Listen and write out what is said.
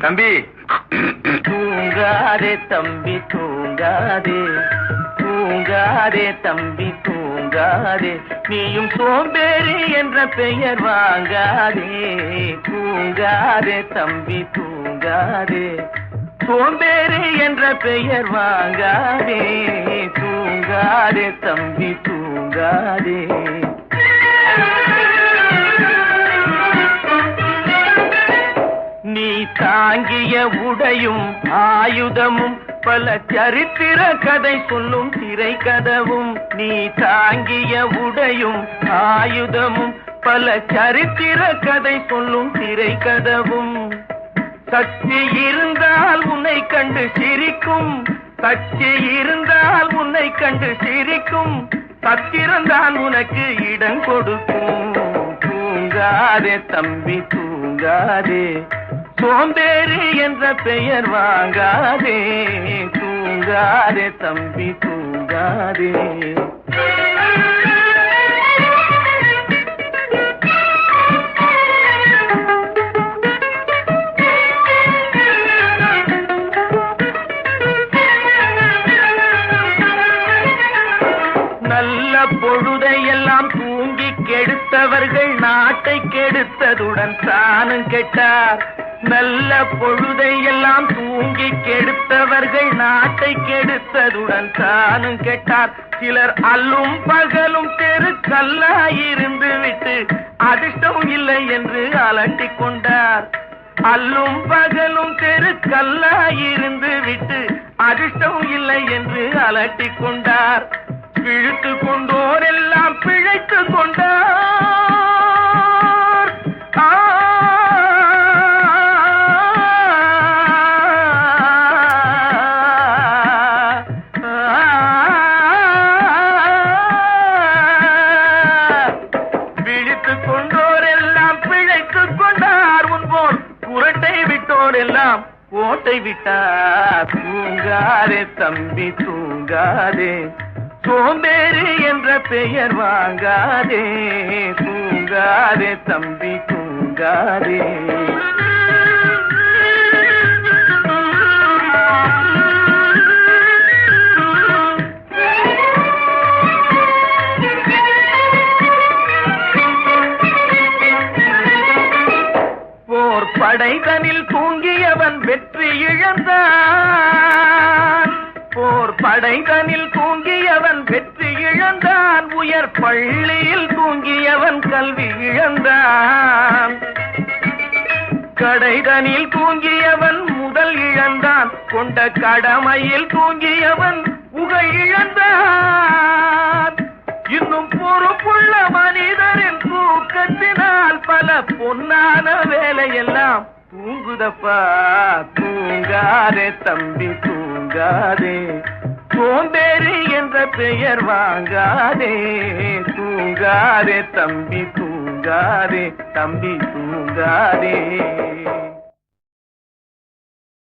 தம்பி தூங்காதே தம்பி தூங்காதே, தூங்காதே தம்பி தூங்காதே, நீயும் சோம்பேறி என்ற பெயர் வாங்காதே. தூங்காதே தம்பி தூங்காதே, சோம்பேறி என்ற பெயர் வாங்காதே. தூங்காதே தம்பி தூங்காதே. நீ தாங்கிய உடையும் ஆயுதமும் பல சரித்திர கதை சொல்லும் திரை கதவும். நீ தாங்கிய உடையும் ஆயுதமும் பல சரித்திர கதை சொல்லும் திரை கதவும். சக்தி இருந்தால் உன்னை கண்டு சிரிக்கும், சக்தி இருந்தால் உன்னை கண்டு சிரிக்கும், சத்திரந்தான் உனக்கு இடம் கொடுக்கும். தூங்காதே தம்பி தூங்காதே, சோம்பேறி என்ற பெயர் வாங்காதே. தூங்காதே தம்பி தூங்காதே. நல்ல பொழுதையெல்லாம் தூங்கி கெடுத்தவர்கள் நாட்டை கெடுத்ததுடன் தானும் கெட்டார். நல்ல பொழுதையெல்லாம் தூங்கி கெடுத்தவர்கள் நாட்டை கெடுத்ததுடன் தானும் கெட்டார். சிலர் அல்லும் பகலும் தெருக்கல்லாயிருந்து விட்டு அதிர்ஷ்டம் இல்லை என்று அலட்டிக் கொண்டார். அல்லும் பகலும் தெருக்கல்லாயிருந்து விட்டு அதிர்ஷ்டம் இல்லை என்று அலட்டிக் கொண்டார். பிழைத்து கொண்டோர் எல்லாம் பிழைத்து கொண்டார். பிழைத்து கொண்டோர் எல்லாம் பிழைத்து கொண்டார். முன்போர் குரட்டை விட்டோர் எல்லாம் கோட்டை விட்டார். தூங்காதே தம்பி தூங்காதே, சோம்பேறி என்ற பெயர் வாங்காதே. தூங்காதே தம்பி தூங்காதே. போர் படைதனில் தூங்கியவன் வெற்றி இழந்தான். போர் படைதனில் தூங்கியவன் வெற்றி இழந்தான். உயர் பள்ளியில் தூங்கியவன் கல்வி இழந்தான். கடைதனில் தூங்கியவன் முதல் இழந்தான். கொண்ட கடமையில் தூங்கியவன் புகை இழந்தான். இன்னும் பொறுப்புள்ள மனிதரின் தூக்கத்தினால் பல பொன்னான வேலையெல்லாம் தூங்குதப்பா. தூங்காதே தம்பி தூங்காதே, சோம்பேறி என்ற பெயர் வாங்காதே. தூங்காதே தம்பி தூங்காதே, தம்பி தூங்காதே.